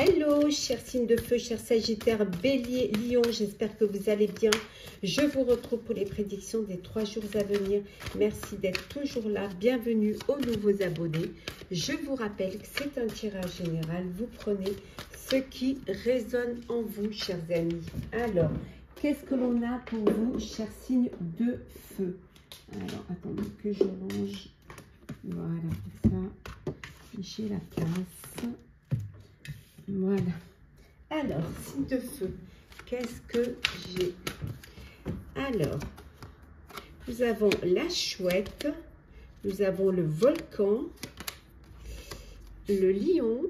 Hello, chers signes de feu, chers sagittaires, bélier, lion, j'espère que vous allez bien. Je vous retrouve pour les prédictions des 3 jours à venir. Merci d'être toujours là. Bienvenue aux nouveaux abonnés. Je vous rappelle que c'est un tirage général. Vous prenez ce qui résonne en vous, chers amis. Alors, qu'est-ce que l'on a pour vous, chers signes de feu? Alors, attendez que je range. Voilà, comme ça, j'ai la place. Voilà. Alors, signe de feu, qu'est-ce que j'ai? Alors, nous avons la chouette, nous avons le volcan, le lion,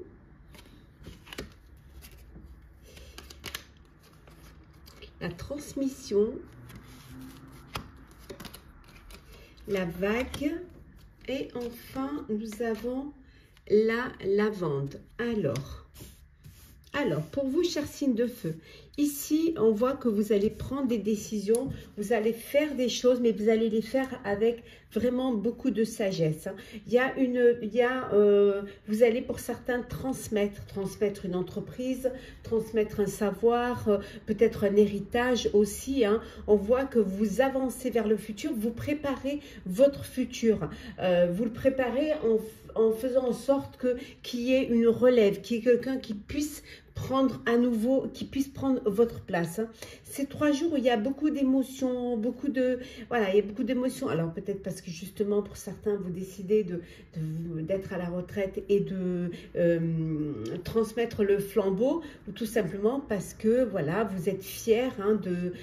la transmission, la vague et enfin, nous avons la lavande. Alors, pour vous, chers signes de feu, ici, on voit que vous allez prendre des décisions, vous allez faire des choses, mais vous allez les faire avec vraiment beaucoup de sagesse. Vous allez pour certains transmettre une entreprise, transmettre un savoir, peut-être un héritage aussi. On voit que vous avancez vers le futur, vous préparez votre futur. Vous le préparez en faisant en sorte qu'il y ait une relève, qu'il y ait quelqu'un qui puisse prendre à nouveau, qui puisse prendre votre place. Ces 3 jours où il y a beaucoup d'émotions, il y a beaucoup d'émotions. Alors peut-être parce que justement pour certains vous décidez d'être à la retraite et de transmettre le flambeau, ou tout simplement parce que voilà, vous êtes fiers de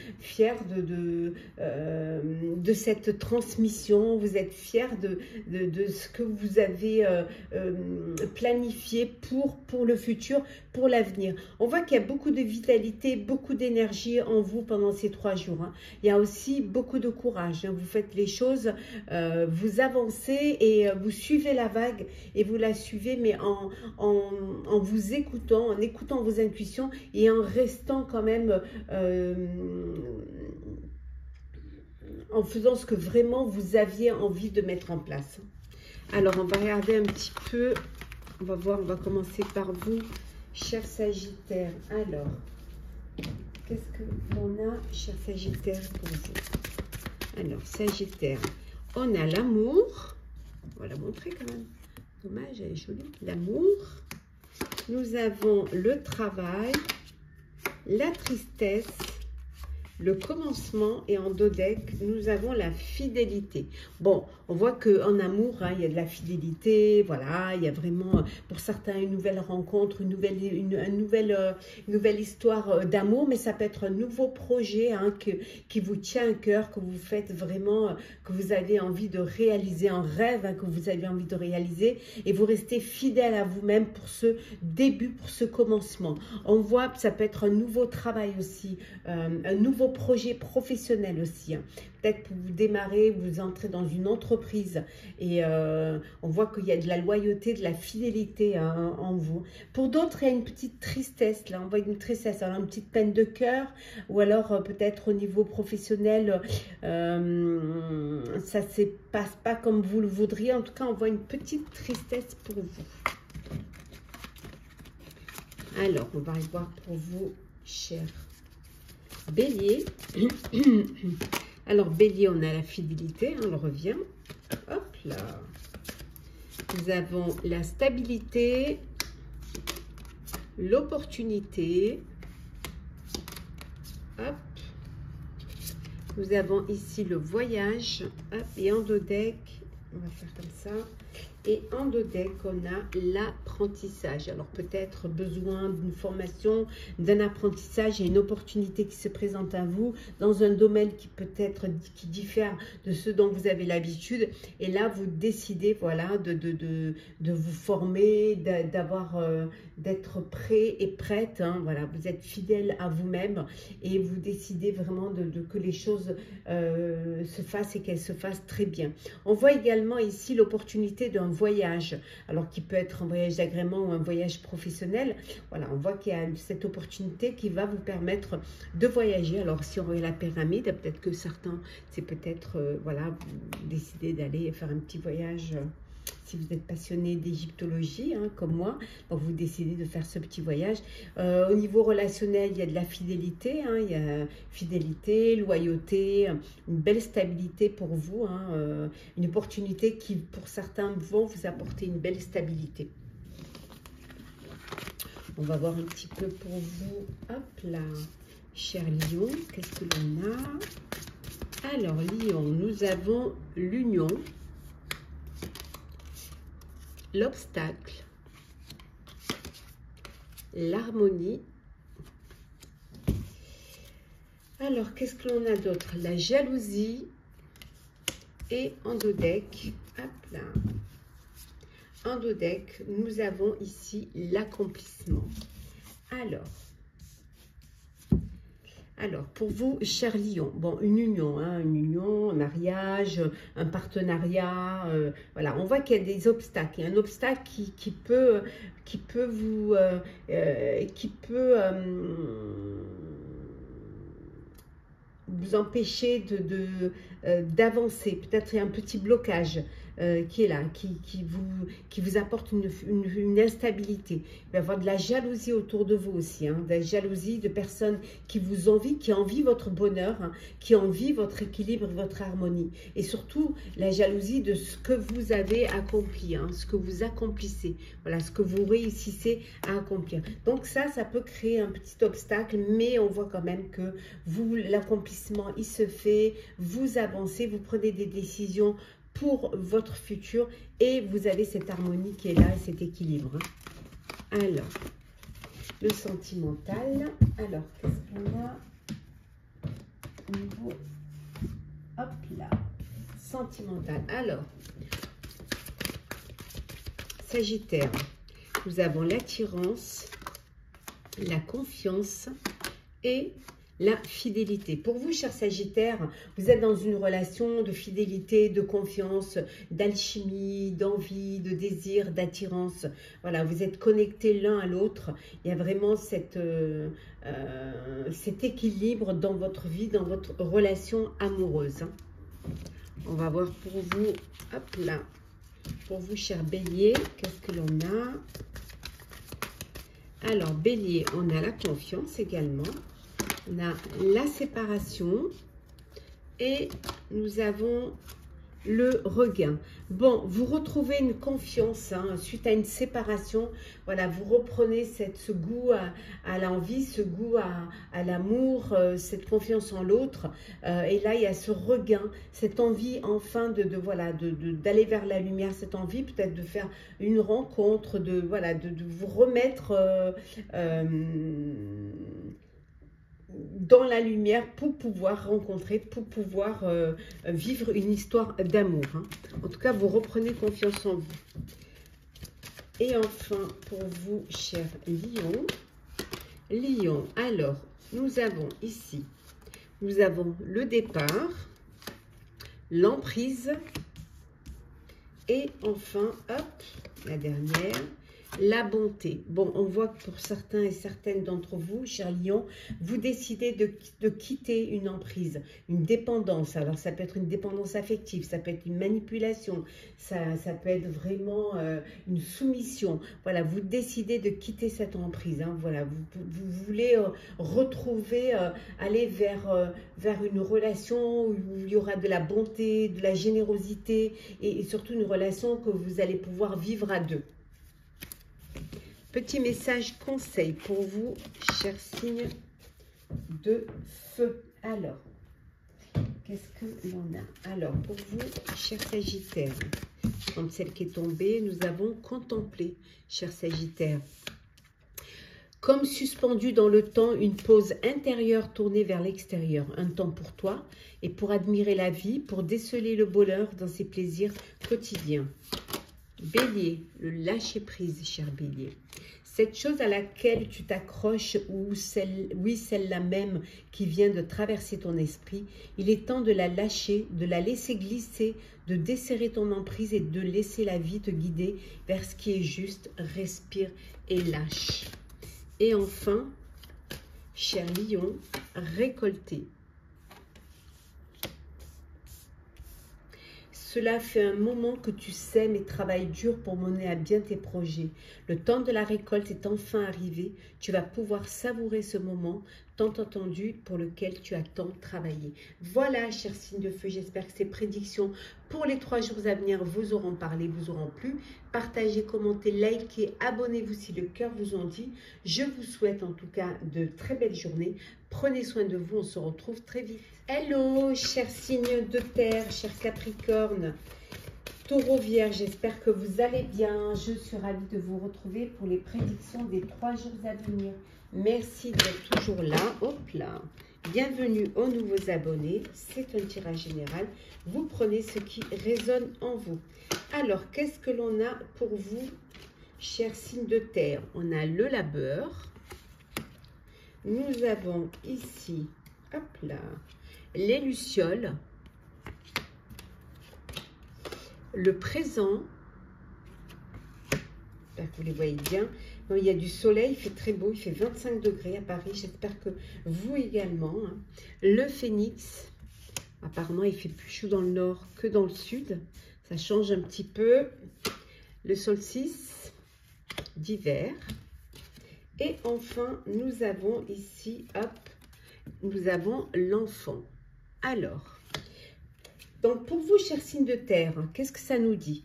cette transmission, vous êtes fiers de ce que vous avez planifié pour le futur, pour l'avenir. On voit qu'il y a beaucoup de vitalité, beaucoup d'énergie en vous pendant ces 3 jours. Il y a aussi beaucoup de courage. Vous faites les choses, vous avancez et vous suivez la vague et vous la suivez, mais en vous écoutant, en écoutant vos intuitions et en restant quand même, en faisant ce que vraiment vous aviez envie de mettre en place. Alors, on va regarder un petit peu. On va voir, on va commencer par vous, chers Sagittaires. Alors, qu'est-ce que l'on a, chers Sagittaires, pour vous? Alors, Sagittaire, on a l'amour. On va la montrer quand même. Dommage, elle est jolie. L'amour. Nous avons le travail, la tristesse, le commencement, et en dos deck, nous avons la fidélité. Bon, on voit qu'en amour, il y a de la fidélité, voilà, il y a vraiment, pour certains, une nouvelle rencontre, une nouvelle histoire d'amour, mais ça peut être un nouveau projet qui vous tient à cœur, que vous faites vraiment, que vous avez envie de réaliser, un rêve que vous avez envie de réaliser, et vous restez fidèle à vous-même pour ce début, pour ce commencement. On voit que ça peut être un nouveau travail aussi, un nouveau projet professionnel aussi. Peut-être que vous démarrez, vous entrez dans une entreprise et on voit qu'il y a de la loyauté, de la fidélité en vous. Pour d'autres, il y a une petite tristesse, là, on voit une tristesse, alors une petite peine de cœur, ou alors peut-être au niveau professionnel, ça ne se passe pas comme vous le voudriez. En tout cas, on voit une petite tristesse pour vous. Alors, on va aller voir pour vous, chers Bélier. Alors, Bélier, on a la fidélité, on le revient. Hop là. Nous avons la stabilité, l'opportunité. Hop. Nous avons ici le voyage. Hop. Et en dos deck, on va faire comme ça. Et en dos deck, on a l'apprentissage. Alors peut-être besoin d'une formation, d'un apprentissage et une opportunité qui se présente à vous dans un domaine qui diffère de ce dont vous avez l'habitude. Et là, vous décidez, voilà, de vous former, d'être prêt et prête. Voilà, vous êtes fidèle à vous-même et vous décidez vraiment que les choses se fassent et qu'elles se fassent très bien. On voit également ici l'opportunité d'un voyage, alors qui peut être un voyage d'agrément ou un voyage professionnel. Voilà, on voit qu'il y a cette opportunité qui va vous permettre de voyager. Alors si on regarde la pyramide, peut-être que certains, c'est peut-être, voilà, vous décidez d'aller faire un petit voyage si vous êtes passionné d'égyptologie, hein, comme moi, donc vous décidez de faire ce petit voyage. Au niveau relationnel, il y a de la fidélité, hein, il y a fidélité, loyauté, une belle stabilité pour vous, hein, une opportunité qui, pour certains, vont vous apporter une belle stabilité. On va voir un petit peu pour vous. Hop là, cher Lion, qu'est-ce que l'on a? Alors, Lion, nous avons l'union, l'obstacle, l'harmonie. Alors, qu'est-ce que l'on a d'autre? La jalousie et en dos deck, hop là. En dos deck, nous avons ici l'accomplissement. Alors, pour vous, cher Lion, bon, une union, hein, un mariage, un partenariat, voilà, on voit qu'il y a des obstacles. Il y a un obstacle qui peut vous, vous empêcher d'avancer. Peut-être il y a un petit blocage qui est là, qui vous apporte une instabilité. Il va y avoir de la jalousie autour de vous aussi, hein, de la jalousie de personnes qui vous envient, qui envient votre bonheur, hein, qui envient votre équilibre, votre harmonie. Et surtout, la jalousie de ce que vous avez accompli, hein, ce que vous accomplissez, voilà, ce que vous réussissez à accomplir. Donc ça peut créer un petit obstacle, mais on voit quand même que vous, l'accomplissement, il se fait, vous avancez, vous prenez des décisions pour votre futur et vous avez cette harmonie qui est là, cet équilibre. Alors, le sentimental. Alors, qu'est-ce qu'on a au niveau, hop là, sentimental. Alors, Sagittaire, nous avons l'attirance, la confiance et la fidélité. Pour vous, cher Sagittaire, vous êtes dans une relation de fidélité, de confiance, d'alchimie, d'envie, de désir, d'attirance. Voilà, vous êtes connectés l'un à l'autre. Il y a vraiment cet équilibre dans votre vie, dans votre relation amoureuse. On va voir pour vous, hop là, pour vous, cher Bélier, qu'est-ce que l'on a? Alors, Bélier, on a la confiance également. On a la séparation et nous avons le regain. Bon, vous retrouvez une confiance, hein, suite à une séparation. Voilà, vous reprenez ce goût à l'envie, ce goût à l'amour, cette confiance en l'autre. Et là, il y a ce regain, cette envie enfin d'aller vers la lumière, cette envie peut-être de faire une rencontre, de vous remettre dans la lumière pour pouvoir rencontrer, pour pouvoir vivre une histoire d'amour, hein. En tout cas, vous reprenez confiance en vous. Et enfin, pour vous, cher Lion, Lion, alors, nous avons ici, nous avons le départ, l'emprise, et enfin, hop, la dernière, la bonté. Bon, on voit que pour certains et certaines d'entre vous, cher Lion, vous décidez de quitter une emprise, une dépendance. Alors, ça peut être une dépendance affective, ça peut être une manipulation, ça peut être vraiment une soumission. Voilà, vous décidez de quitter cette emprise, hein. Voilà, vous voulez retrouver, aller vers une relation où il y aura de la bonté, de la générosité et surtout une relation que vous allez pouvoir vivre à deux. Petit message conseil pour vous, chers signes de feu. Alors, qu'est-ce que l'on a? Alors, pour vous, chers Sagittaires, comme celle qui est tombée, nous avons contemplé, chers Sagittaires. Comme suspendu dans le temps, une pause intérieure tournée vers l'extérieur. Un temps pour toi et pour admirer la vie, pour déceler le bonheur dans ses plaisirs quotidiens. Bélier, le lâcher-prise, cher Bélier. Cette chose à laquelle tu t'accroches ou celle-là même qui vient de traverser ton esprit, il est temps de la lâcher, de la laisser glisser, de desserrer ton emprise et de laisser la vie te guider vers ce qui est juste. Respire et lâche. Et enfin, cher Lion, récolter. Cela fait un moment que tu sèmes et travailles dur pour mener à bien tes projets. Le temps de la récolte est enfin arrivé. Tu vas pouvoir savourer ce moment tant attendu pour lequel tu as tant travaillé. Voilà, chers signes de feu, j'espère que ces prédictions pour les 3 jours à venir vous auront parlé, vous auront plu. Partagez, commentez, likez, abonnez-vous si le cœur vous en dit. Je vous souhaite en tout cas de très belles journées. Prenez soin de vous, on se retrouve très vite. Hello, chers signes de terre, chers Capricorne, Taureau, Vierge, j'espère que vous allez bien. Je suis ravie de vous retrouver pour les prédictions des 3 jours à venir. Merci d'être toujours là. Hop là. Bienvenue aux nouveaux abonnés. C'est un tirage général. Vous prenez ce qui résonne en vous. Alors, qu'est-ce que l'on a pour vous, chers signes de terre? On a le labeur. Nous avons ici, hop là, les lucioles, le présent, j'espère que vous les voyez bien. Il y a du soleil, il fait très beau, il fait 25 degrés à Paris, j'espère que vous également. Le phénix, apparemment il fait plus chaud dans le nord que dans le sud, ça change un petit peu. Le solstice d'hiver. Et enfin, nous avons ici, hop, nous avons l'enfant. Alors, donc pour vous, chers signes de terre, qu'est-ce que ça nous dit?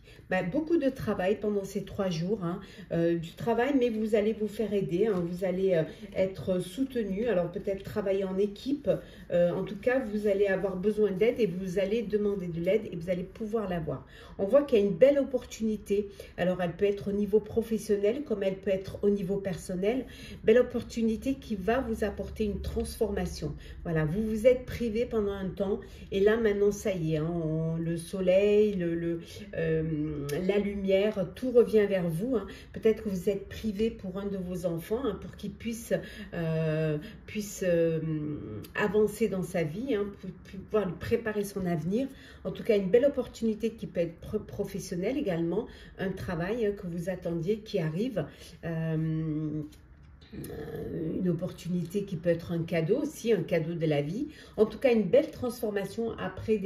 Beaucoup de travail pendant ces 3 jours, du travail, mais vous allez vous faire aider, vous allez être soutenu, alors peut-être travailler en équipe, en tout cas, vous allez avoir besoin d'aide et vous allez demander de l'aide et vous allez pouvoir l'avoir. On voit qu'il y a une belle opportunité, alors elle peut être au niveau professionnel comme elle peut être au niveau personnel, belle opportunité qui va vous apporter une transformation. Voilà, vous vous êtes privé pendant un temps et là maintenant ça y est, le soleil, la lumière, tout revient vers vous. Peut-être que vous êtes privé pour un de vos enfants, pour qu'il puisse avancer dans sa vie, pour pouvoir lui préparer son avenir. En tout cas, une belle opportunité qui peut être professionnelle également, un travail que vous attendiez qui arrive. Une opportunité qui peut être un cadeau aussi, un cadeau de la vie. En tout cas, une belle transformation après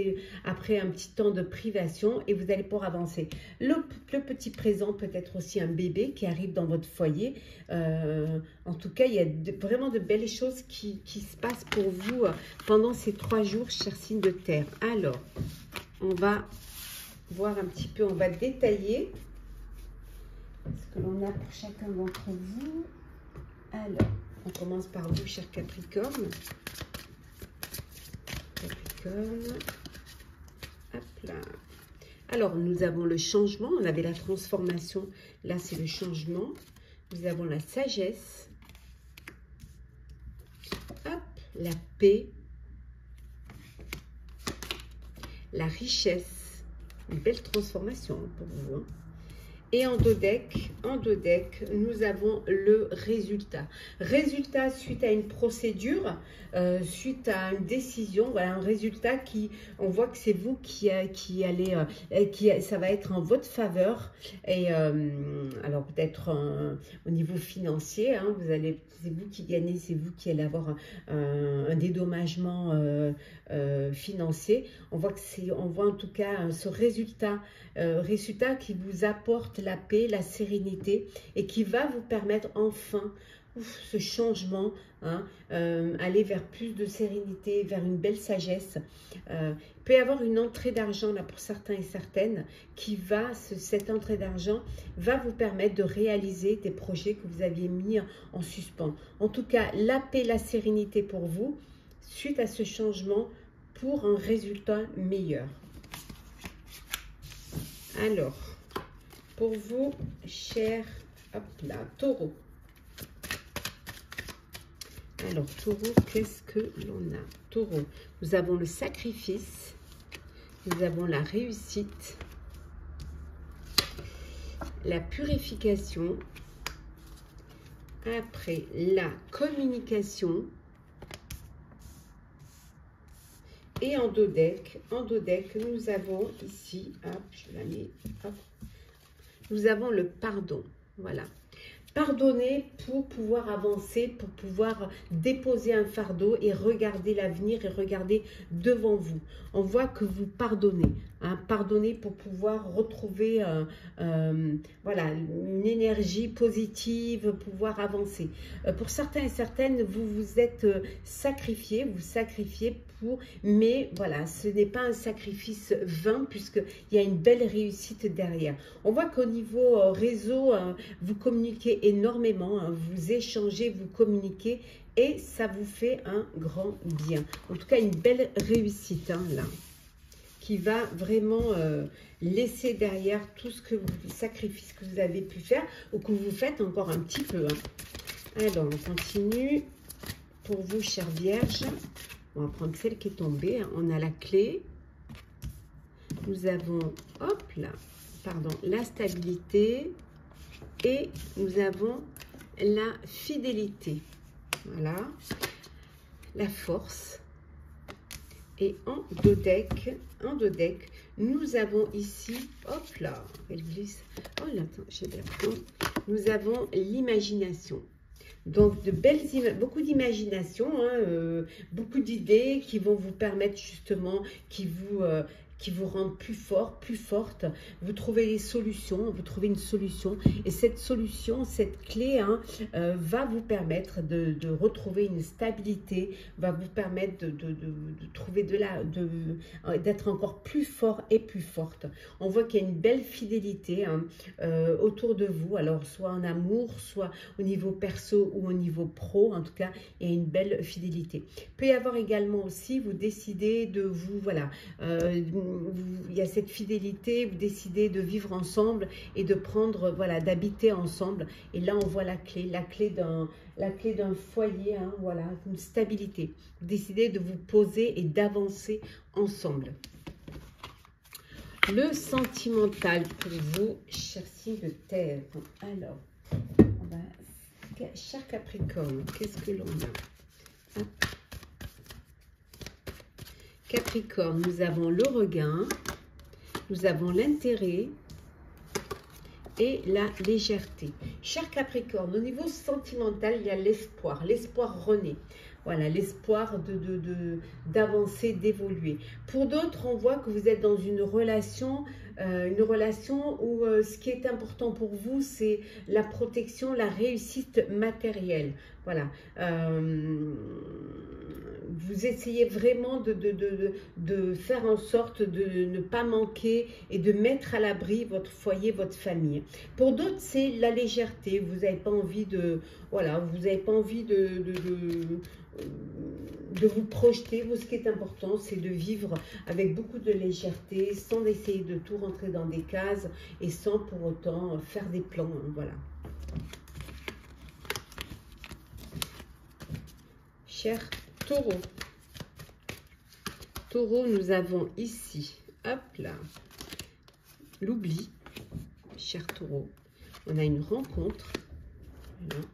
un petit temps de privation et vous allez pouvoir avancer. Le petit présent peut être aussi un bébé qui arrive dans votre foyer. En tout cas, il y a vraiment de belles choses qui se passent pour vous pendant ces 3 jours, chers signes de terre. Alors, on va voir un petit peu, on va détailler ce que l'on a pour chacun d'entre vous. Alors, on commence par vous, cher Capricorne. Capricorne. Hop là. Alors, nous avons le changement. On avait la transformation. Là, c'est le changement. Nous avons la sagesse. Hop, la paix. La richesse. Une belle transformation pour vous, Et en dos deck, nous avons le résultat. Résultat suite à une procédure, suite à une décision, voilà un résultat qui, on voit que c'est vous qui allez, ça va être en votre faveur. Et alors peut-être au niveau financier, c'est vous qui gagnez, c'est vous qui allez avoir un dédommagement financier. On voit en tout cas ce résultat qui vous apporte la paix, la sérénité et qui va vous permettre enfin ce changement, aller vers plus de sérénité, vers une belle sagesse. Il peut y avoir une entrée d'argent là pour certains et certaines cette entrée d'argent va vous permettre de réaliser des projets que vous aviez mis en suspens. En tout cas, la paix, la sérénité pour vous suite à ce changement pour un résultat meilleur. Alors, pour vous, chers taureaux. Alors, taureau, qu'est-ce que l'on a? Taureau, nous avons le sacrifice, nous avons la réussite, la purification, après la communication, et en dos deck, nous avons ici, hop, je la mets, hop, nous avons le pardon, voilà. Pardonnez pour pouvoir avancer, pour pouvoir déposer un fardeau et regarder l'avenir et regarder devant vous. On voit que vous pardonnez. Hein, pardonnez pour pouvoir retrouver voilà, une énergie positive, pouvoir avancer. Pour certains et certaines, vous vous êtes sacrifiés, vous sacrifiez pour, mais voilà, ce n'est pas un sacrifice vain puisqu'il y a une belle réussite derrière. On voit qu'au niveau réseau, vous communiquez énormément, hein, vous échangez, vous communiquez et ça vous fait un grand bien. En tout cas, une belle réussite hein, là, qui va vraiment laisser derrière tout ce que vous, sacrifice que vous avez pu faire ou que vous faites encore un petit peu. Hein. Alors, on continue. Pour vous, chère Vierge, on va prendre celle qui est tombée. Hein. On a la clé. Nous avons, hop là, pardon, la stabilité. Et nous avons la fidélité. Voilà. La force. Et en deux decks, nous avons ici, hop là, elle glisse. Oh là, attends, j'ai bien pris. Nous avons l'imagination. Donc, de belles beaucoup d'imagination, hein, beaucoup d'idées qui vont vous permettre justement, qui vous rendent plus fort, plus forte. Vous trouvez les solutions, vous trouvez une solution. Et cette solution, cette clé, hein, va vous permettre de retrouver une stabilité, va vous permettre de trouver d'être encore plus fort et plus forte. On voit qu'il y a une belle fidélité hein, autour de vous, alors soit en amour, soit au niveau perso ou au niveau pro. En tout cas, il y a une belle fidélité. Il peut y avoir également aussi, vous décidez de vous, voilà, il y a cette fidélité, vous décidez de vivre ensemble et de prendre, voilà, d'habiter ensemble. Et là, on voit la clé d'un foyer, hein, voilà, une stabilité. Vous décidez de vous poser et d'avancer ensemble. Le sentimental pour vous, cher signe de terre. Alors, cher Capricorne, qu'est-ce que l'on a? Hop. Capricorne, nous avons le regain, nous avons l'intérêt et la légèreté. Cher Capricorne, au niveau sentimental, il y a l'espoir. L'espoir renaît. Voilà, l'espoir d'avancer, d'évoluer. Pour d'autres, on voit que vous êtes dans une relation où ce qui est important pour vous, c'est la protection, la réussite matérielle. Voilà. Vous essayez vraiment de faire en sorte de ne pas manquer et de mettre à l'abri votre foyer, votre famille. Pour d'autres, c'est la légèreté. Vous n'avez pas envie de... Voilà, vous n'avez pas envie de vous projeter. Ce qui est important, c'est de vivre avec beaucoup de légèreté, sans essayer de tout rentrer dans des cases et sans pour autant faire des plans. Voilà. Cher Taureau. Taureau, nous avons ici, hop là, l'oubli. Cher Taureau, on a une rencontre. Voilà.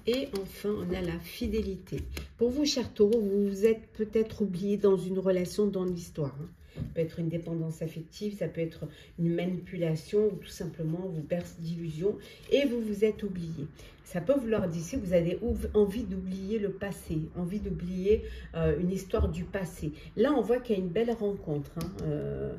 Et enfin, on a la fidélité. Pour vous, cher Taureau, vous vous êtes peut-être oublié dans une relation, dans l'histoire. Hein. Ça peut être une dépendance affective, ça peut être une manipulation ou tout simplement vous berce d'illusions et vous vous êtes oublié. Ça peut vouloir dire que vous avez envie d'oublier le passé, envie d'oublier une histoire du passé. Là, on voit qu'il y a une belle rencontre. Hein,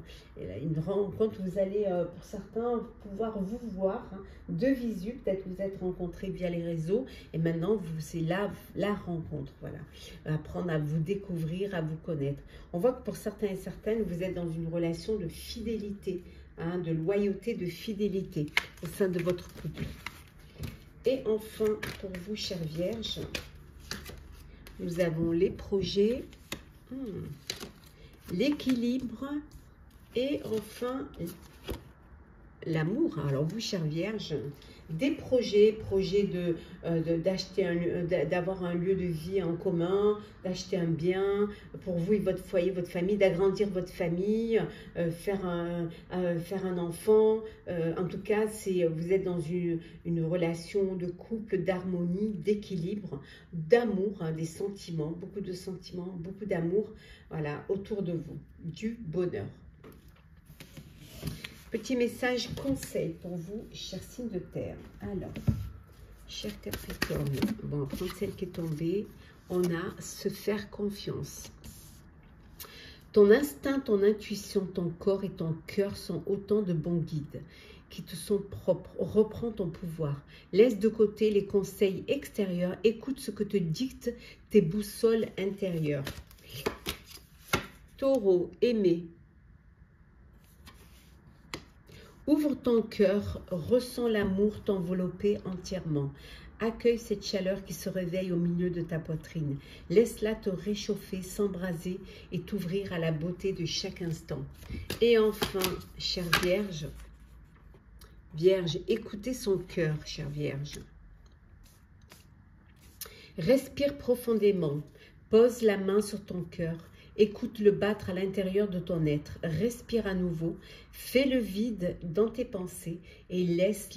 une rencontre, vous allez, pour certains, pouvoir vous voir hein, de visu. Peut-être vous êtes rencontrés via les réseaux et maintenant, c'est là la rencontre. Voilà. Apprendre à vous découvrir, à vous connaître. On voit que pour certains et certaines, vous êtes dans une relation de fidélité, hein, de loyauté, de fidélité au sein de votre couple. Et enfin, pour vous, chère Vierge, nous avons les projets, l'équilibre et enfin l'amour. Alors vous, chère Vierge, des projets d'avoir un lieu de vie en commun, d'acheter un bien pour vous et votre foyer, votre famille, d'agrandir votre famille, faire un enfant. En tout cas, vous êtes dans une relation de couple, d'harmonie, d'équilibre, d'amour, hein, des sentiments, beaucoup de sentiments, beaucoup d'amour, voilà, autour de vous, du bonheur. Petit message conseil pour vous, chers signes de terre. Alors, Cher Capricorne, bon, on va prendre celle qui est tombée. On a se faire confiance. Ton instinct, ton intuition, ton corps et ton cœur sont autant de bons guides qui te sont propres. Reprends ton pouvoir. Laisse de côté les conseils extérieurs. Écoute ce que te dictent tes boussoles intérieures. Taureau, aimé. Ouvre ton cœur, ressens l'amour t'envelopper entièrement. Accueille cette chaleur qui se réveille au milieu de ta poitrine. Laisse-la te réchauffer, s'embraser et t'ouvrir à la beauté de chaque instant. Et enfin, chère Vierge, Vierge, écoutez son cœur, chère Vierge. Respire profondément, pose la main sur ton cœur. Écoute-le battre à l'intérieur de ton être. Respire à nouveau. Fais le vide dans tes pensées et laisse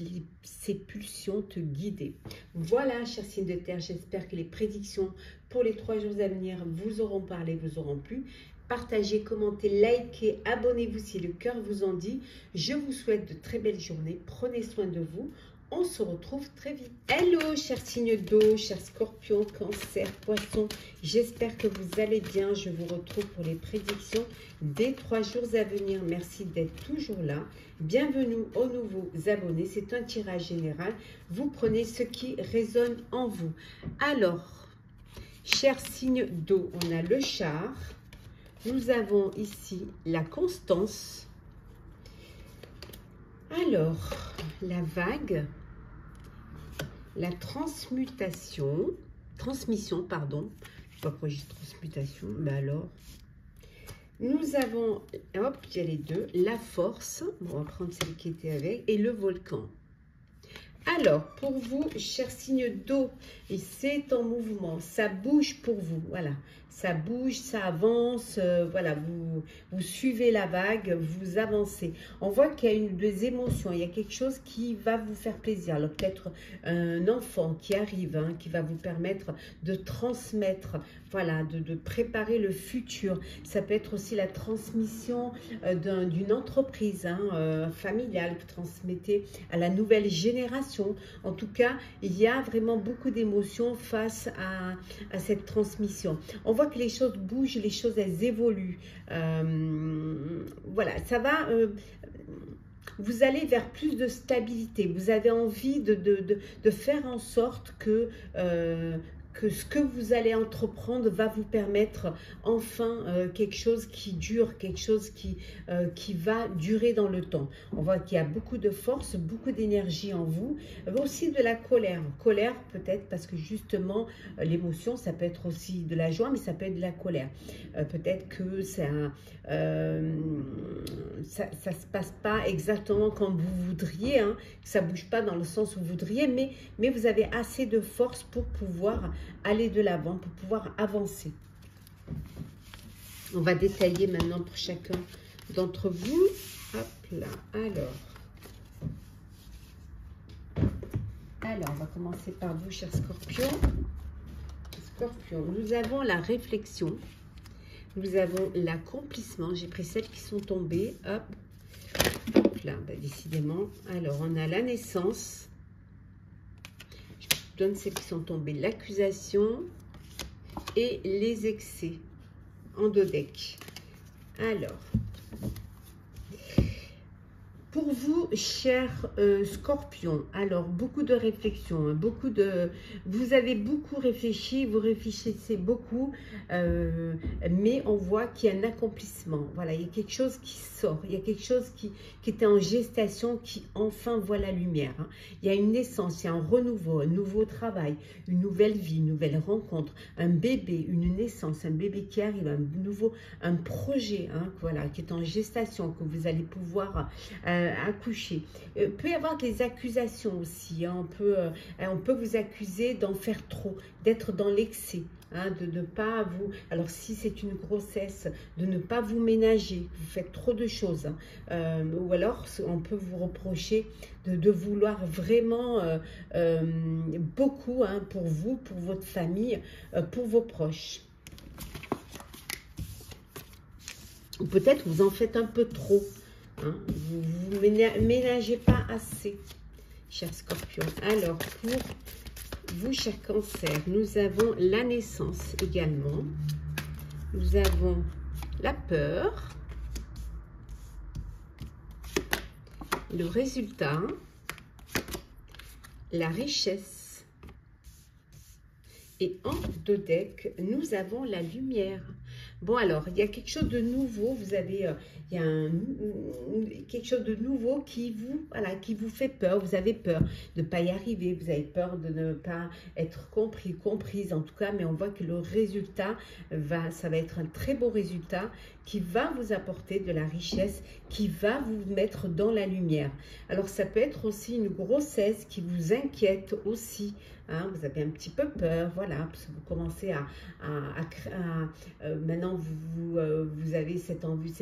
ces pulsions te guider. Voilà, chers signes de terre, j'espère que les prédictions pour les 3 jours à venir vous auront parlé, vous auront plu. Partagez, commentez, likez, abonnez-vous si le cœur vous en dit. Je vous souhaite de très belles journées. Prenez soin de vous. On se retrouve très vite. Hello, chers signes d'eau, chers scorpions, cancer, poissons. J'espère que vous allez bien. Je vous retrouve pour les prédictions des 3 jours à venir. Merci d'être toujours là. Bienvenue aux nouveaux abonnés. C'est un tirage général. Vous prenez ce qui résonne en vous. Alors, chers signes d'eau, on a le char. Nous avons ici la constance. Alors, la vague, la transmission, pardon, je ne sais pas pourquoi j'ai transmutation, mais alors, nous avons, hop, il y a les deux, la force, bon, on va prendre celle qui était avec, et le volcan. Alors, pour vous, chers signes d'eau, c'est en mouvement, ça bouge pour vous, voilà. Ça bouge, ça avance, voilà, vous suivez la vague, vous avancez. On voit qu'il y a des émotions, il y a quelque chose qui va vous faire plaisir. Alors peut-être un enfant qui arrive, hein, qui va vous permettre de transmettre, voilà, de préparer le futur. Ça peut être aussi la transmission d'une entreprise familiale, vous transmettez à la nouvelle génération. En tout cas, il y a vraiment beaucoup d'émotions face à cette transmission. On voit que les choses bougent, les choses elles évoluent. Voilà, ça va. Vous allez vers plus de stabilité. Vous avez envie de faire en sorte que ce que vous allez entreprendre va vous permettre enfin quelque chose qui dure, quelque chose qui va durer dans le temps. On voit qu'il y a beaucoup de force, beaucoup d'énergie en vous, aussi de la colère. Colère peut-être parce que justement l'émotion, ça peut être aussi de la joie, mais ça peut être de la colère. Peut-être que ça se passe pas exactement comme vous voudriez, hein, que ça bouge pas dans le sens où vous voudriez, mais vous avez assez de force pour pouvoir aller de l'avant, pour pouvoir avancer. On va détailler maintenant pour chacun d'entre vous. Hop là, alors, on va commencer par vous, chers scorpions. Scorpion, nous avons la réflexion, nous avons l'accomplissement. J'ai pris celles qui sont tombées, hop là, bah, décidément. Alors, on a la naissance. Je donne celles qui sont tombées, l'accusation et les excès en 2 decks. Alors, pour vous, chers scorpions, alors beaucoup de réflexion, hein, vous avez beaucoup réfléchi, vous réfléchissez beaucoup, mais on voit qu'il y a un accomplissement. Voilà, il y a quelque chose qui sort, il y a quelque chose qui était en gestation, qui enfin voit la lumière. Hein. Il y a une naissance, il y a un renouveau, un nouveau travail, une nouvelle vie, une nouvelle rencontre, un bébé, une naissance, un bébé qui arrive, un projet, hein, voilà, qui est en gestation, que vous allez pouvoir accoucher. Peut y avoir des accusations aussi, hein. On peut vous accuser d'en faire trop, d'être dans l'excès, hein, de ne pas vous, alors si c'est une grossesse, de ne pas vous ménager, vous faites trop de choses, hein. Ou alors on peut vous reprocher de vouloir vraiment beaucoup, hein, pour vous, pour votre famille, pour vos proches. Ou peut-être vous en faites un peu trop. Hein, vous ne ménagez pas assez, chers scorpions. Alors, pour vous, cher Cancer, nous avons la naissance également. Nous avons la peur, le résultat, la richesse. Et en deux decks, nous avons la lumière. Bon, alors, il y a quelque chose de nouveau. Vous avez, il y a quelque chose de nouveau qui vous, voilà, qui vous fait peur. Vous avez peur de ne pas y arriver. Vous avez peur de ne pas être compris, comprise en tout cas. Mais on voit que le résultat ça va être un très beau résultat qui va vous apporter de la richesse, qui va vous mettre dans la lumière. Alors, ça peut être aussi une grossesse qui vous inquiète aussi. Hein, vous avez un petit peu peur, voilà, parce que vous commencez maintenant vous avez cette envie,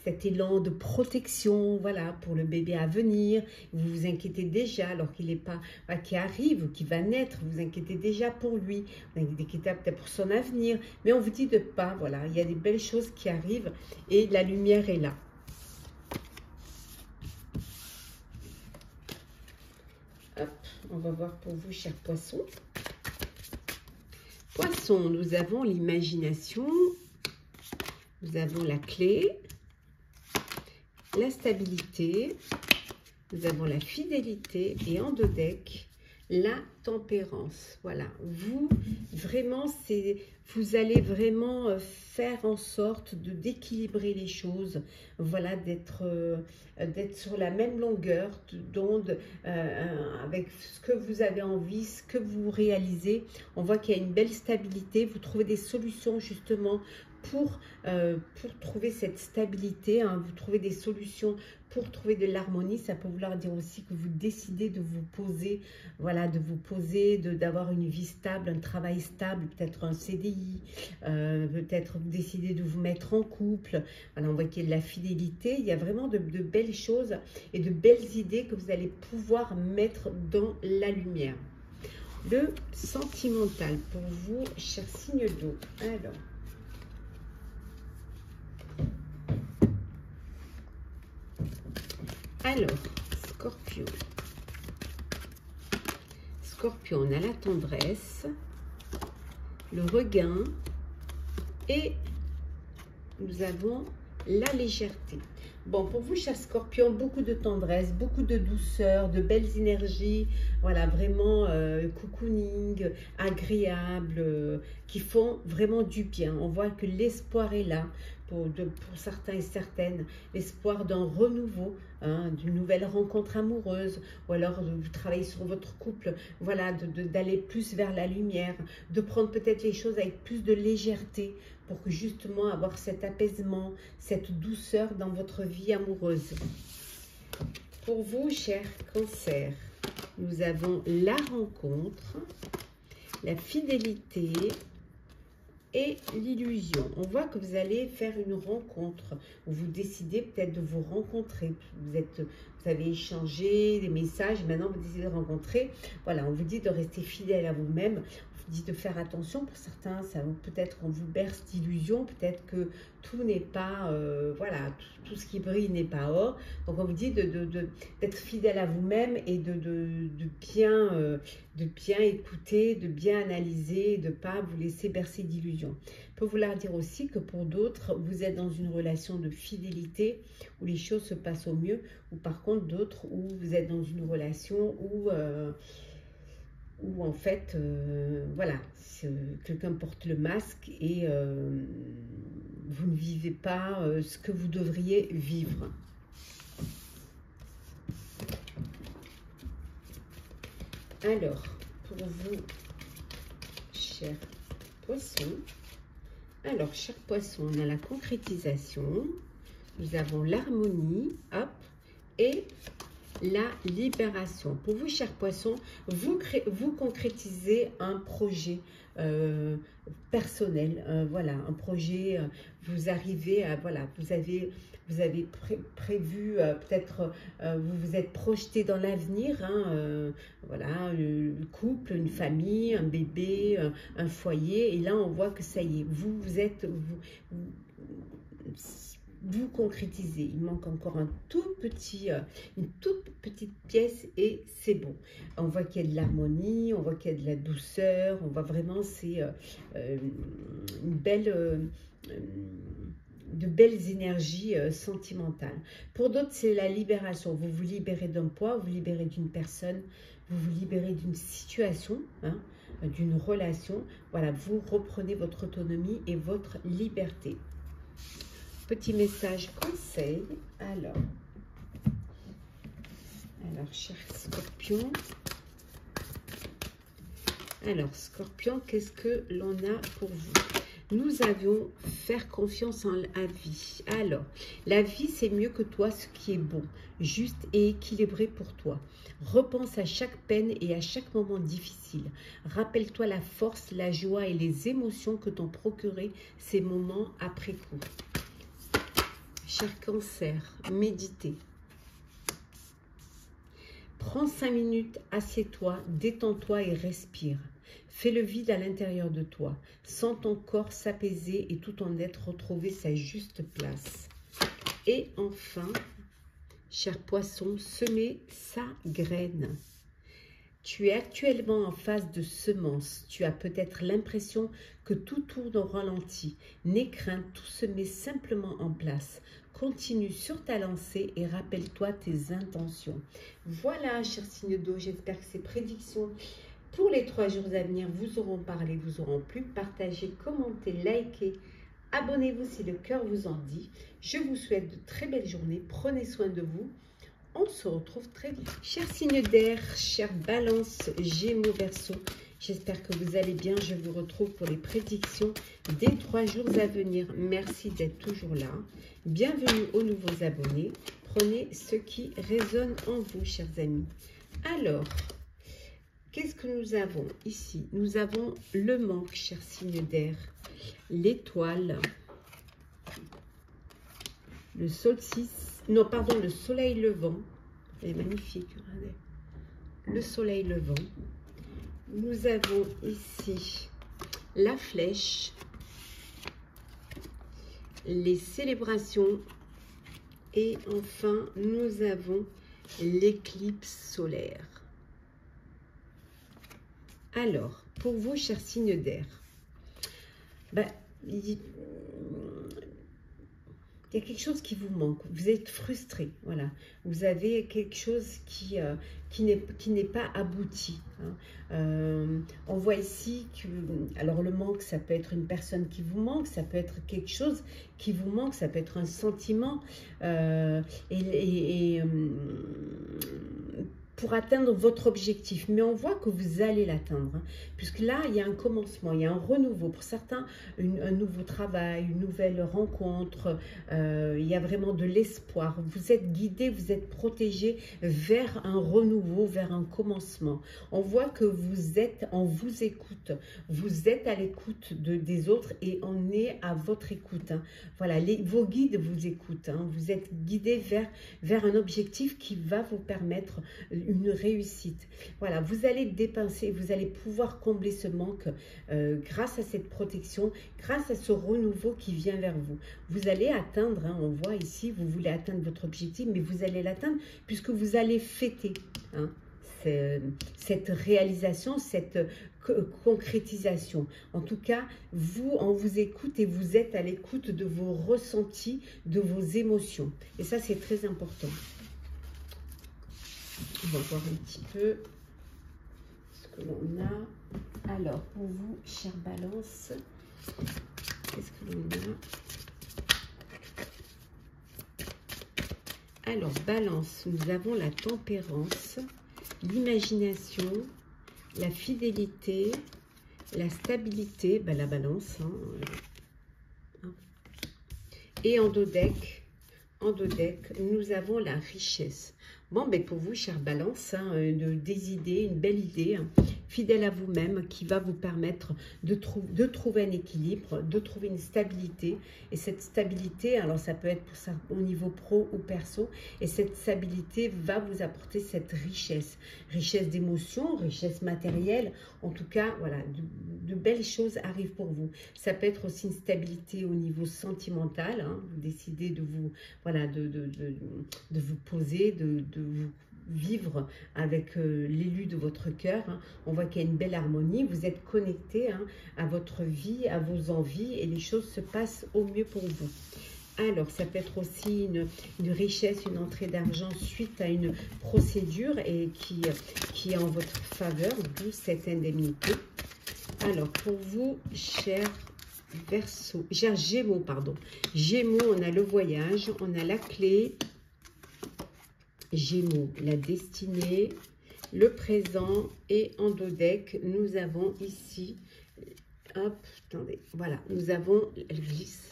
cet élan de protection, voilà, pour le bébé à venir. Vous vous inquiétez déjà alors qu'il n'est pas, qui arrive, qui va naître, vous vous inquiétez déjà pour lui, vous vous inquiétez peut-être pour son avenir, mais on vous dit de pas, voilà, il y a des belles choses qui arrivent et la lumière est là. Hop, on va voir pour vous, chers poissons. Poissons, nous avons l'imagination, nous avons la clé, la stabilité, nous avons la fidélité et en deux decks, la tempérance. Voilà, vous, vraiment, vous allez vraiment faire en sorte d'équilibrer les choses, voilà, d'être sur la même longueur d'onde avec ce que vous avez envie, ce que vous réalisez. On voit qu'il y a une belle stabilité, vous trouvez des solutions justement pour trouver cette stabilité, hein. Vous trouvez des solutions pour trouver de l'harmonie. Ça peut vouloir dire aussi que vous décidez de vous poser, voilà, de vous poser, d'avoir une vie stable, un travail stable, peut-être un CDI, peut-être vous décidez de vous mettre en couple. Voilà, on voit qu'il y a de la fidélité, il y a vraiment de belles choses et de belles idées que vous allez pouvoir mettre dans la lumière. Le sentimental pour vous, chers signes d'eau. Alors, Scorpion. Scorpion, on a la tendresse, le regain et nous avons la légèreté. Bon, pour vous, chers Scorpions, beaucoup de tendresse, beaucoup de douceur, de belles énergies, voilà, vraiment cocooning, agréable, qui font vraiment du bien. On voit que l'espoir est là pour certains et certaines, l'espoir d'un renouveau, hein, d'une nouvelle rencontre amoureuse, ou alors vous travaillez sur votre couple, voilà, d'aller plus vers la lumière, de prendre peut-être les choses avec plus de légèreté, pour que justement avoir cet apaisement, cette douceur dans votre vie amoureuse. Pour vous, chers Cancer, nous avons la rencontre, la fidélité et l'illusion. On voit que vous allez faire une rencontre, où vous décidez peut-être de vous rencontrer. Vous avez échangé des messages, maintenant vous décidez de rencontrer. Voilà, on vous dit de rester fidèle à vous-même. Dit de faire attention, pour certains, ça peut-être qu'on vous berce d'illusions, peut-être que tout n'est pas, voilà, tout ce qui brille n'est pas or. Donc on vous dit d'être fidèle à vous-même et de bien écouter, de bien analyser, de ne pas vous laisser bercer d'illusions. Peut vouloir dire aussi que pour d'autres, vous êtes dans une relation de fidélité où les choses se passent au mieux, ou par contre d'autres où vous êtes dans une relation où en fait, voilà, quelqu'un porte le masque et vous ne vivez pas ce que vous devriez vivre. Alors, pour vous, chers poissons, alors, chers poissons, on a la concrétisation, nous avons l'harmonie, hop, et la libération. Pour vous, chers poissons, vous concrétisez un projet personnel, voilà, un projet, vous arrivez à, voilà, vous avez prévu, peut-être vous vous êtes projeté dans l'avenir, hein, voilà, un couple, une famille, un bébé, un foyer, et là on voit que ça y est, vous vous concrétisez. Il manque encore un une toute petite pièce et c'est bon. On voit qu'il y a de l'harmonie, on voit qu'il y a de la douceur, on voit vraiment c'est de belles énergies sentimentales. Pour d'autres, c'est la libération. Vous vous libérez d'un poids, vous vous libérez d'une personne, vous vous libérez d'une situation, hein, d'une relation. Voilà, vous reprenez votre autonomie et votre liberté. Petit message conseil. Alors, cher Scorpion. Alors, Scorpion, qu'est-ce que l'on a pour vous? Nous avions faire confiance en la vie. Alors, la vie, c'est mieux que toi, ce qui est bon, juste et équilibré pour toi. Repense à chaque peine et à chaque moment difficile. Rappelle-toi la force, la joie et les émotions que t'ont procuré ces moments après coup. Cher Cancer, méditez. Prends 5 minutes, assieds-toi, détends-toi et respire. Fais le vide à l'intérieur de toi. Sens ton corps s'apaiser et tout ton être retrouver sa juste place. Et enfin, cher Poisson, semez sa graine. Tu es actuellement en phase de semence. Tu as peut-être l'impression que tout tourne au ralenti. N'aie crainte, tout se met simplement en place. Continue sur ta lancée et rappelle-toi tes intentions. Voilà, chers signes d'eau, j'espère que ces prédictions pour les 3 jours à venir vous auront parlé, vous auront plu. Partagez, commentez, likez, abonnez-vous si le cœur vous en dit. Je vous souhaite de très belles journées. Prenez soin de vous. On se retrouve très vite. Chers signes d'air, chers Balance, Gémeaux, Verseau, j'espère que vous allez bien. Je vous retrouve pour les prédictions des 3 jours à venir. Merci d'être toujours là. Bienvenue aux nouveaux abonnés. Prenez ce qui résonne en vous, chers amis. Alors, qu'est-ce que nous avons ici? Nous avons le manque, chers signes d'air, l'étoile, le solstice, non, pardon, le soleil levant. C'est magnifique, regardez. Le soleil levant. Nous avons ici la flèche, les célébrations et enfin, nous avons l'éclipse solaire. Alors, pour vous, chers signes d'air, il y a quelque chose qui vous manque. Vous êtes frustré, voilà. Vous avez quelque chose qui n'est pas abouti. Hein. On voit ici que, alors le manque, ça peut être une personne qui vous manque, ça peut être quelque chose qui vous manque, ça peut être un sentiment. Pour atteindre votre objectif. Mais on voit que vous allez l'atteindre. Hein, puisque là, il y a un commencement, il y a un renouveau. Pour certains, un nouveau travail, une nouvelle rencontre. Il y a vraiment de l'espoir. Vous êtes guidé, vous êtes protégé vers un renouveau, vers un commencement. On voit que on vous écoute. Vous êtes à l'écoute des autres et on est à votre écoute. Hein. Voilà, vos guides vous écoutent. Hein. Vous êtes guidé vers un objectif qui va vous permettre une réussite. Voilà, vous allez dépenser, vous allez pouvoir combler ce manque grâce à cette protection, grâce à ce renouveau qui vient vers vous. Vous allez atteindre, hein, on voit ici, vous voulez atteindre votre objectif, mais vous allez l'atteindre puisque vous allez fêter hein, cette réalisation, cette concrétisation. En tout cas, on vous écoute et vous êtes à l'écoute de vos ressentis, de vos émotions. Et ça, c'est très important. On va voir un petit peu ce que l'on a. Alors, pour vous, chère Balance, qu'est-ce que l'on a? Alors, Balance, nous avons la tempérance, l'imagination, la fidélité, la stabilité, la Balance. Hein. Et en dos deck, nous avons la richesse. Bon, pour vous, chère Balance, hein, des idées, une belle idée, hein, fidèle à vous-même, qui va vous permettre de trouver un équilibre, de trouver une stabilité. Et cette stabilité, alors ça peut être pour ça au niveau pro ou perso, et cette stabilité va vous apporter cette richesse. Richesse d'émotions, richesse matérielle. En tout cas, voilà, de belles choses arrivent pour vous. Ça peut être aussi une stabilité au niveau sentimental. Hein. Vous décidez de vous, voilà, de vous poser, de vous vivre avec l'élu de votre cœur. Hein. On voit qu'il y a une belle harmonie. Vous êtes connecté hein, à votre vie, à vos envies, et les choses se passent au mieux pour vous. Alors, ça peut être aussi une richesse, une entrée d'argent suite à une procédure et qui est en votre faveur, d'où cette indemnité. Alors, pour vous, chers Verseau, chers Gémeaux, pardon. Gémeaux, on a le voyage, on a la clé. Gémeaux, la destinée, le présent, et en dos deck, nous avons ici, hop, attendez, voilà, nous avons, elle glisse.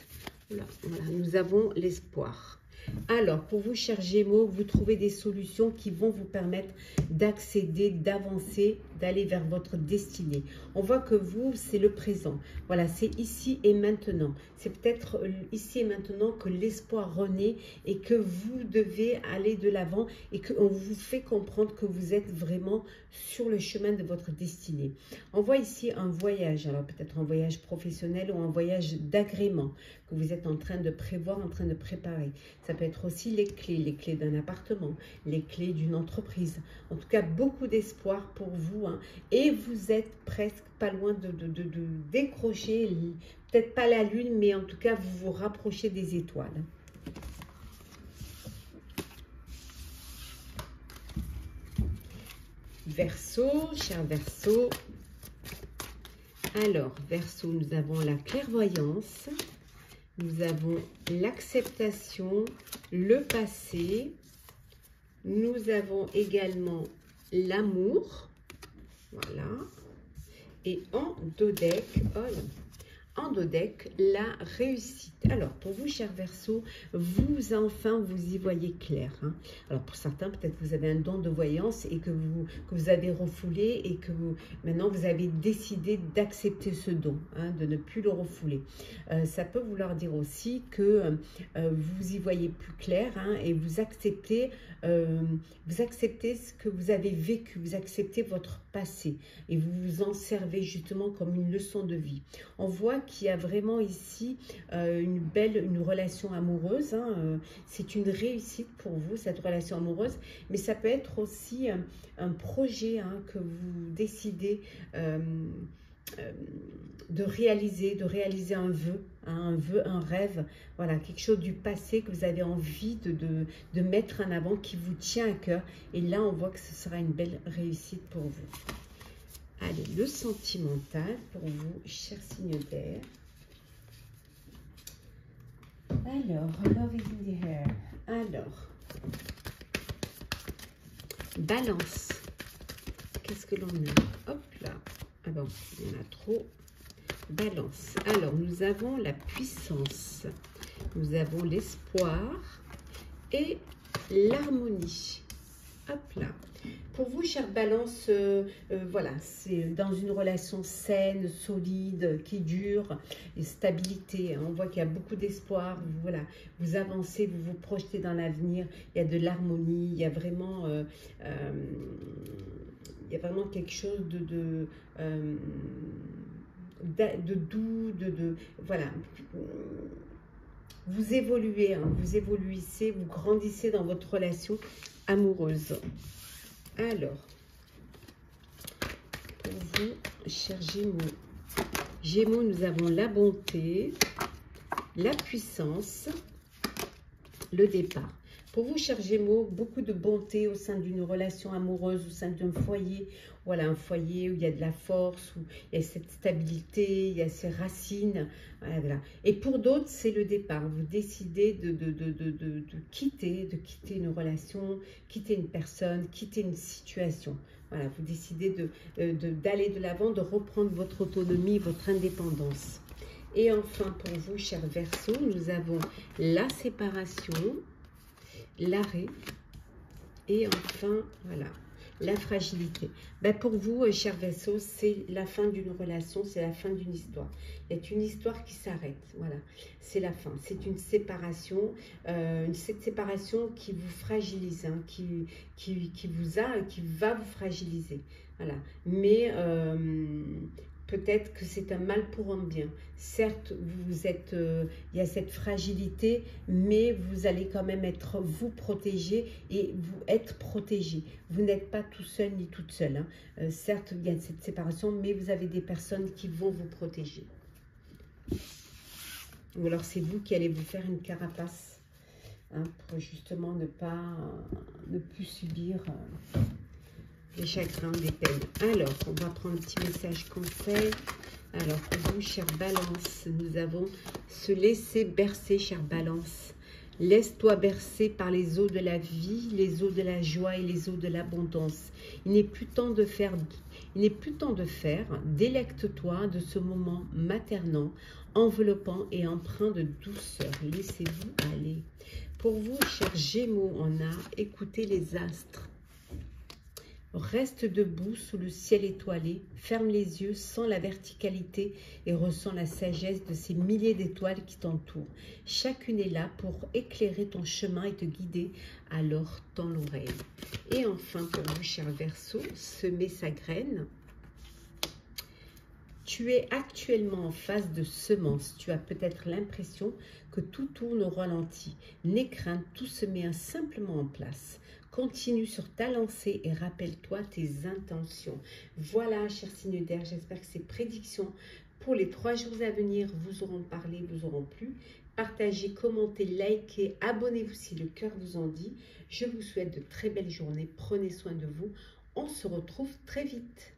Voilà, nous avons l'espoir. Alors, pour vous, chers Gémeaux, vous trouvez des solutions qui vont vous permettre d'accéder, d'avancer, d'aller vers votre destinée. On voit que vous, c'est le présent. Voilà, c'est ici et maintenant. C'est peut-être ici et maintenant que l'espoir renaît et que vous devez aller de l'avant et qu'on vous fait comprendre que vous êtes vraiment sur le chemin de votre destinée. On voit ici un voyage, alors peut-être un voyage professionnel ou un voyage d'agrément que vous êtes en train de prévoir, en train de préparer. Ça peut être aussi les clés d'un appartement, les clés d'une entreprise. En tout cas, beaucoup d'espoir pour vous. Hein, et vous êtes presque pas loin de décrocher, peut-être pas la lune, mais en tout cas, vous vous rapprochez des étoiles. Verseau, cher Verseau. Alors, Verseau, nous avons la clairvoyance. Nous avons l'acceptation, le passé. Nous avons également l'amour. Voilà. Et en dos deck, en dos deck, la réussite. Alors, pour vous, chers Verseaux, vous y voyez clair. Hein. Alors, pour certains, peut-être que vous avez un don de voyance et que vous avez refoulé et que maintenant, vous avez décidé d'accepter ce don, hein, de ne plus le refouler. Ça peut vouloir dire aussi que vous y voyez plus clair hein, et vous acceptez ce que vous avez vécu, vous acceptez votre passé et vous vous en servez justement comme une leçon de vie. On voit qu'il y a vraiment ici une relation amoureuse. Hein, c'est une réussite pour vous, cette relation amoureuse, mais ça peut être aussi un projet hein, que vous décidez de réaliser un vœu, hein, un rêve, voilà, quelque chose du passé que vous avez envie de mettre en avant, qui vous tient à cœur. Et là, on voit que ce sera une belle réussite pour vous. Allez, le sentimental pour vous, chers signes d'air. Alors, love is in the air. Alors, balance. Qu'est-ce que l'on a? Hop là. Ah bon, il y en a trop. Balance. Alors, nous avons la puissance. Nous avons l'espoir et l'harmonie. Hop là. Pour vous, chère Balance, voilà, c'est dans une relation saine, solide, qui dure, et stabilité. Hein. On voit qu'il y a beaucoup d'espoir. Voilà, vous avancez, vous vous projetez dans l'avenir. Il y a de l'harmonie. Il y a vraiment, quelque chose de doux, voilà. Vous évoluez, hein, vous évoluissez, vous grandissez dans votre relation amoureuse. Alors, pour vous, chers Gémeaux, Gémeaux, nous avons la bonté, la puissance, le départ. Pour vous, chers Gémeaux, beaucoup de bonté au sein d'une relation amoureuse, au sein d'un foyer. Voilà, un foyer où il y a de la force, où il y a cette stabilité, il y a ces racines. Voilà. Et pour d'autres, c'est le départ. Vous décidez de quitter une relation, quitter une personne, quitter une situation. Voilà, vous décidez d'aller de l'avant, de reprendre votre autonomie, votre indépendance. Et enfin, pour vous, chers Verseaux, nous avons la séparation, l'arrêt et enfin, voilà, la fragilité. Ben pour vous, cher Verseau, c'est la fin d'une relation, c'est la fin d'une histoire. Il y a une histoire qui s'arrête, voilà. C'est la fin, c'est une séparation, cette séparation qui vous fragilise, hein, qui va vous fragiliser, voilà. Mais peut-être que c'est un mal pour un bien. Certes, vous êtes, il y a cette fragilité, mais vous allez quand même être vous protégé et vous être protégé. Vous n'êtes pas tout seul ni toute seule, hein. Certes, il y a cette séparation, mais vous avez des personnes qui vont vous protéger. Ou alors c'est vous qui allez vous faire une carapace, hein, pour justement ne plus subir les chagrins, des peines. Alors, on va prendre un petit message conseil. Alors, pour vous, chère Balance, nous avons se laisser bercer, chère Balance. Laisse-toi bercer par les eaux de la vie, les eaux de la joie et les eaux de l'abondance. Il n'est plus temps de faire, délecte-toi de ce moment maternant, enveloppant et empreint de douceur. Laissez-vous aller. Pour vous, chers Gémeaux, on a écouté les astres. Reste debout sous le ciel étoilé, ferme les yeux, sens la verticalité et ressens la sagesse de ces milliers d'étoiles qui t'entourent. Chacune est là pour éclairer ton chemin et te guider, alors tends l'oreille. Et enfin, pour vous, cher Verseau, semer sa graine. Tu es actuellement en phase de semence. Tu as peut-être l'impression que tout tourne au ralenti. N'aie crainte, tout se met simplement en place. Continue sur ta lancée et rappelle-toi tes intentions. Voilà, cher signe d'air, j'espère que ces prédictions pour les 3 jours à venir vous auront parlé, vous auront plu. Partagez, commentez, likez, abonnez-vous si le cœur vous en dit. Je vous souhaite de très belles journées. Prenez soin de vous. On se retrouve très vite.